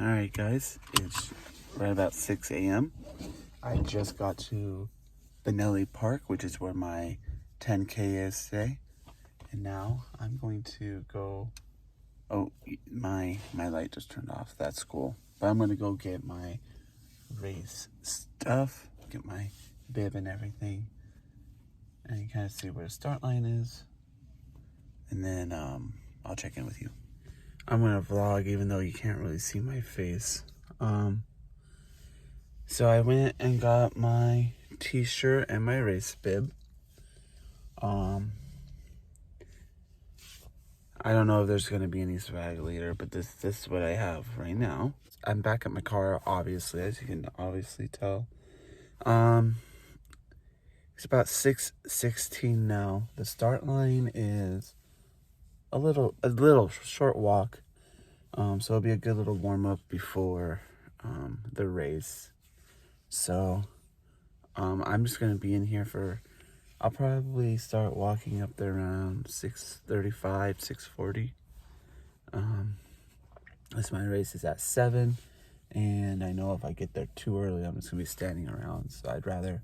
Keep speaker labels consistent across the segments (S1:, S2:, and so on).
S1: Alright guys, it's right about 6 a.m. I just got to Bonelli Park, which is where my 10K is today. And now I'm going to go, oh, my light just turned off, that's cool. But I'm gonna go get my race stuff, get my bib and everything, and kind of see where the start line is. And then I'll check in with you. I'm gonna vlog even though you can't really see my face. So I went and got my t-shirt and my race bib. I don't know if there's gonna be any swag later, but this is what I have right now. I'm back at my car, obviously, as you can obviously tell. It's about 6:16 now. The start line is a little short walk. So it'll be a good little warm up before the race. So I'm just gonna be in here for, I'll probably start walking up there around 6:35, 6:40. As my race is at 7, and I know if I get there too early, I'm just gonna be standing around. So I'd rather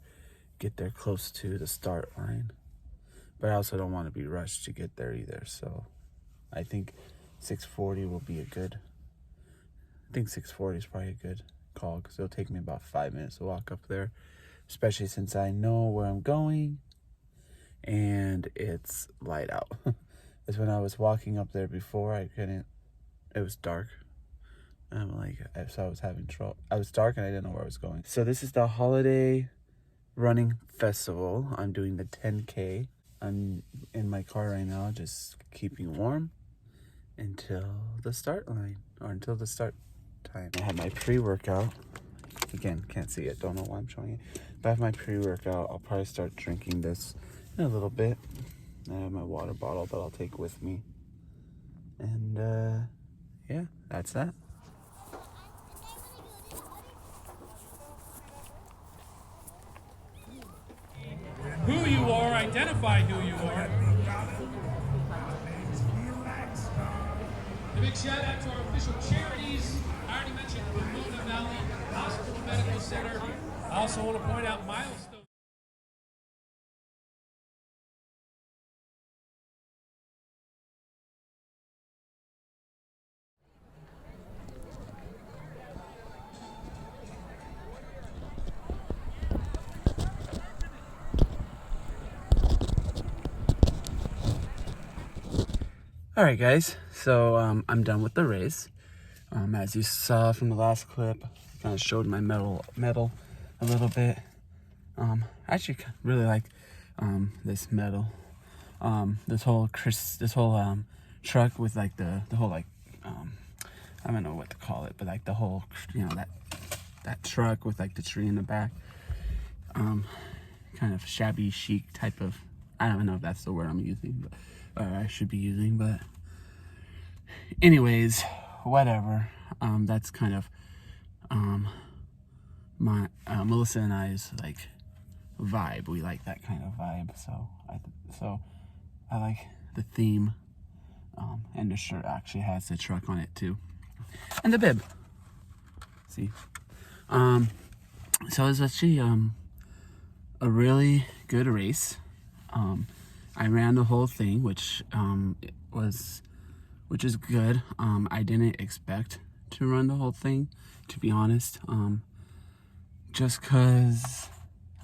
S1: get there close to the start line, but I also don't want to be rushed to get there either. So I think 6:40 will be a good. I think 6:40 is probably a good call because it'll take me about 5 minutes to walk up there, especially since I know where I'm going and it's light out. Because when I was walking up there before, I couldn't. It was dark. So I was having trouble. I was dark and I didn't know where I was going. So this is the holiday running festival. I'm doing the 10K. I'm in my car right now, just keeping warm until the start line, or until the start time. I have my pre-workout. Again, can't see it, don't know why I'm showing it, but I have my pre-workout. I'll probably start drinking this in a little bit. I have my water bottle that I'll take with me, and yeah, that's that.
S2: Who you are, identify who you are. A big shout out to our official charities. I already mentioned Pomona Valley Hospital Medical Center. I also want to point out Milestone.
S1: Alright guys, so I'm done with the race. As you saw from the last clip, I kind of showed my medal a little bit. I actually really like this medal. This whole truck with like the whole like I don't know what to call it, but like the whole, you know, that truck with like the tree in the back. Kind of shabby chic type of, I don't know if that's the word I'm using, but I should be using, but anyways, whatever. That's kind of my Melissa and I's like vibe. We like that kind of vibe, so I like the theme, and the shirt actually has the truck on it too, and the bib. See, so it's actually a really good race. I ran the whole thing, which is good. I didn't expect to run the whole thing, to be honest. Just cause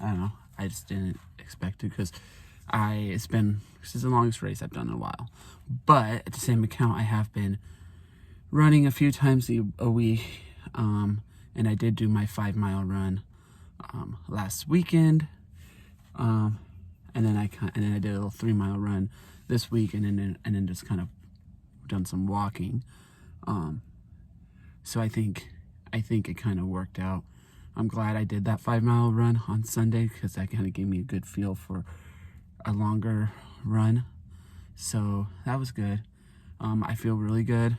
S1: I don't know, I just didn't expect to, because this is the longest race I've done in a while. But at the same account, I have been running a few times a week, and I did do my 5-mile run last weekend. And then I did a little 3-mile run this week, and then just kind of done some walking. So I think it kind of worked out. I'm glad I did that 5-mile run on Sunday, because that kind of gave me a good feel for a longer run. So that was good. I feel really good.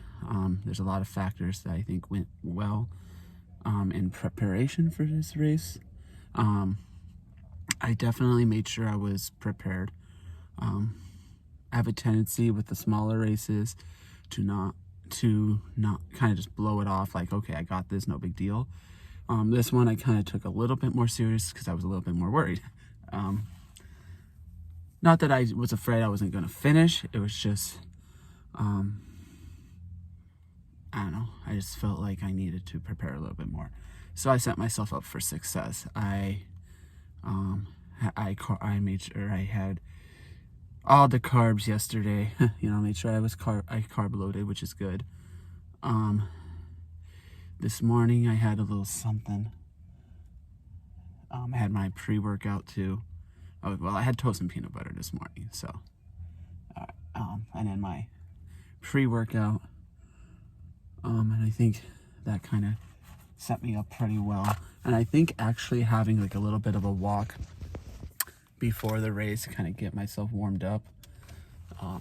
S1: There's a lot of factors that I think went well in preparation for this race. I definitely made sure I was prepared. I have a tendency with the smaller races to to not kind of just blow it off like, okay, I got this, no big deal. This one I kind of took a little bit more serious because I was a little bit more worried. Not that I was afraid I wasn't going to finish. It was just, I don't know. I just felt like I needed to prepare a little bit more. So I set myself up for success. I made sure I had all the carbs yesterday. Made sure I carb loaded, which is good. This morning I had a little something. I had my pre-workout too. Oh, well, I had toast and peanut butter this morning, so. And then my pre-workout. And I think that kind of set me up pretty well. And I think actually having like a little bit of a walk before the race to kind of get myself warmed up, a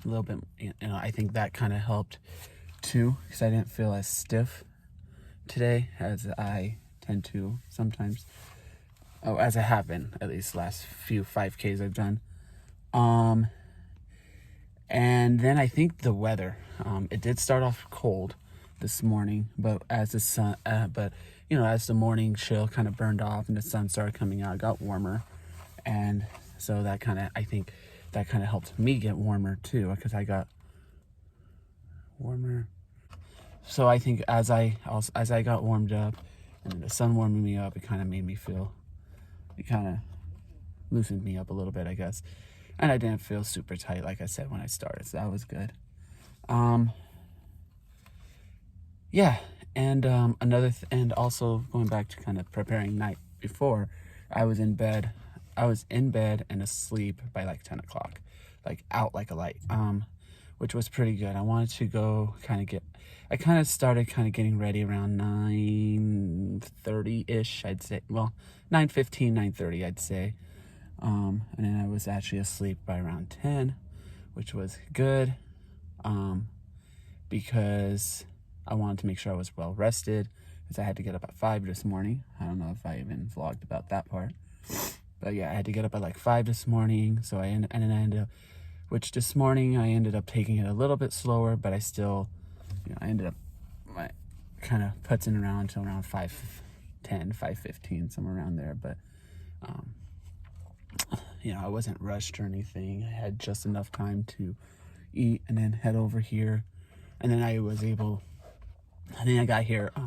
S1: little bit, I think that kind of helped too, because I didn't feel as stiff today as I tend to sometimes. Oh, as I have been, at least last few 5Ks I've done. And then I think the weather, it did start off cold this morning, but as the sun, as the morning chill kind of burned off and the sun started coming out, it got warmer. And so that kind of, I think that kind of helped me get warmer too, because I got warmer. So I think as I got warmed up and the sun warming me up, it kind of loosened me up a little bit, I guess. And I didn't feel super tight, like I said, when I started, so that was good. Yeah, and and also going back to kind of preparing night before, I was in bed and asleep by like 10 o'clock, like out like a light, which was pretty good. I wanted to go I kind of started getting ready around 9:30-ish, I'd say. Well, 9:15, 9:30, I'd say. And then I was actually asleep by around 10, which was good, because I wanted to make sure I was well rested, because I had to get up at 5 this morning. I don't know if I even vlogged about that part. But yeah, I had to get up at like 5 this morning, so this morning I ended up taking it a little bit slower, but I still, I ended up kind of putzing around until around 5:10, 5:15, somewhere around there. But, I wasn't rushed or anything. I had just enough time to eat and then head over here. And then I got here, I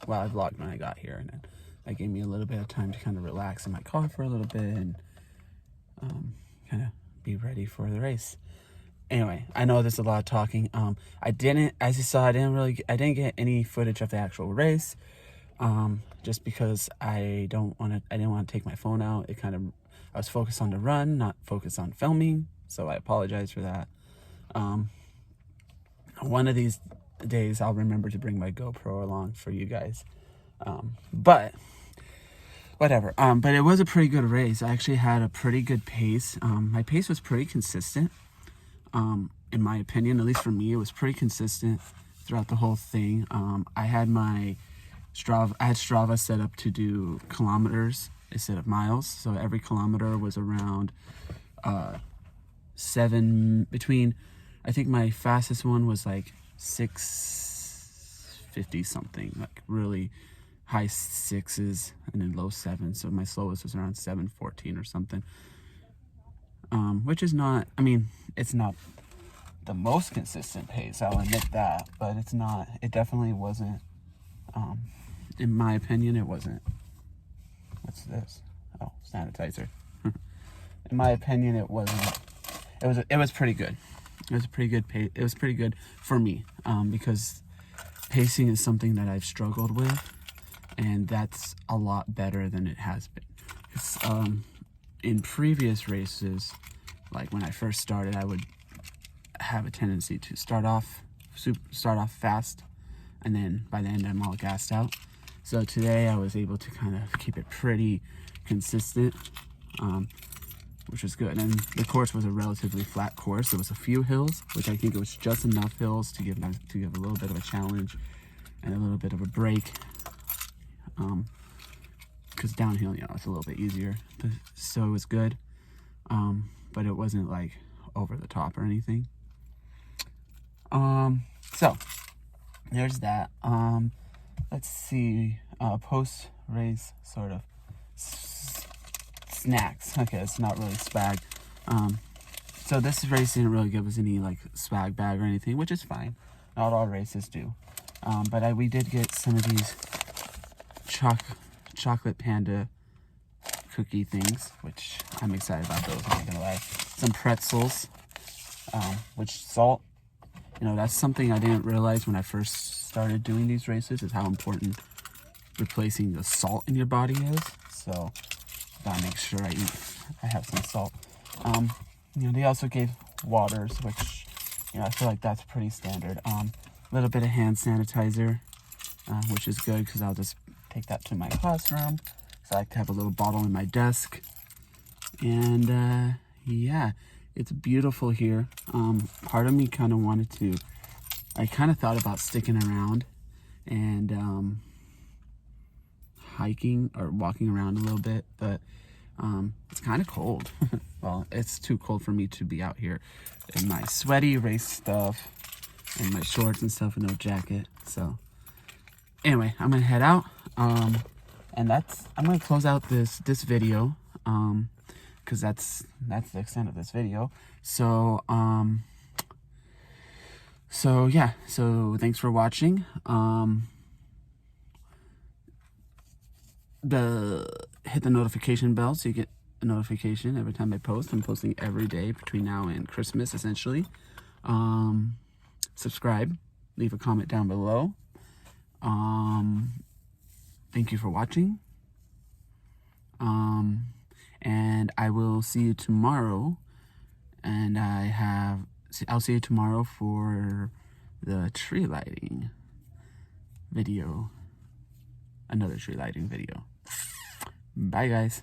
S1: vlogged when I got here, and then that gave me a little bit of time to kind of relax in my car for a little bit and kind of be ready for the race. Anyway, I know there's a lot of talking. As you saw, I didn't get any footage of the actual race, just because I didn't want to take my phone out. I was focused on the run, not focused on filming, so I apologize for that. One of these days I'll remember to bring my GoPro along for you guys. But whatever. But it was a pretty good race. I actually had a pretty good pace. My pace was pretty consistent. In my opinion, at least for me, it was pretty consistent throughout the whole thing. I had my Strava set up to do kilometers instead of miles. So every kilometer was around I think my fastest one was like 6:50 something, like really high 6s and then low 7s. So my slowest was around 7:14 or something. Which is not, it's not the most consistent pace, I'll admit that, but it definitely wasn't, in my opinion, it wasn't. What's this? Oh, sanitizer. In my opinion, it was pretty good. It was a pretty good pace. It was pretty good for me, because pacing is something that I've struggled with, and that's a lot better than it has been. In previous races, like when I first started, I would have a tendency to start off fast, and then by the end I'm all gassed out. So today I was able to kind of keep it pretty consistent, which was good. And the course was a relatively flat course. There was a few hills, which I think it was just enough hills to give a little bit of a challenge and a little bit of a break. Because downhill, it's a little bit easier. So it was good. But it wasn't like over the top or anything. So there's that. Let's see. Post race sort of snacks. Okay, it's not really swag. So this race didn't really give us any like swag bag or anything, which is fine. Not all races do. But we did get some of these chocolate panda cookie things, which I'm excited about those, I'm not gonna lie. Some pretzels, which salt, you know, that's something I didn't realize when I first started doing these races, is how important replacing the salt in your body is. So gotta make sure I have some salt. You know, they also gave waters, which, you know, I feel like that's pretty standard. A little bit of hand sanitizer, which is good because I'll just take that to my classroom. So I like to have a little bottle in my desk. And yeah, it's beautiful here. Part of me kind of wanted to, I kind of thought about sticking around and hiking or walking around a little bit, but it's kind of cold. Well, it's too cold for me to be out here in my sweaty race stuff and my shorts and stuff and no jacket. So anyway, I'm gonna head out. And I'm gonna close out this video, because that's the extent of this video. So yeah, so thanks for watching. Hit the notification bell so you get a notification every time I post. I'm posting every day between now and Christmas, essentially. Subscribe, leave a comment down below. Thank you for watching. And I will see you tomorrow. And I'll see you tomorrow for the tree lighting video. Another tree lighting video. Bye, guys.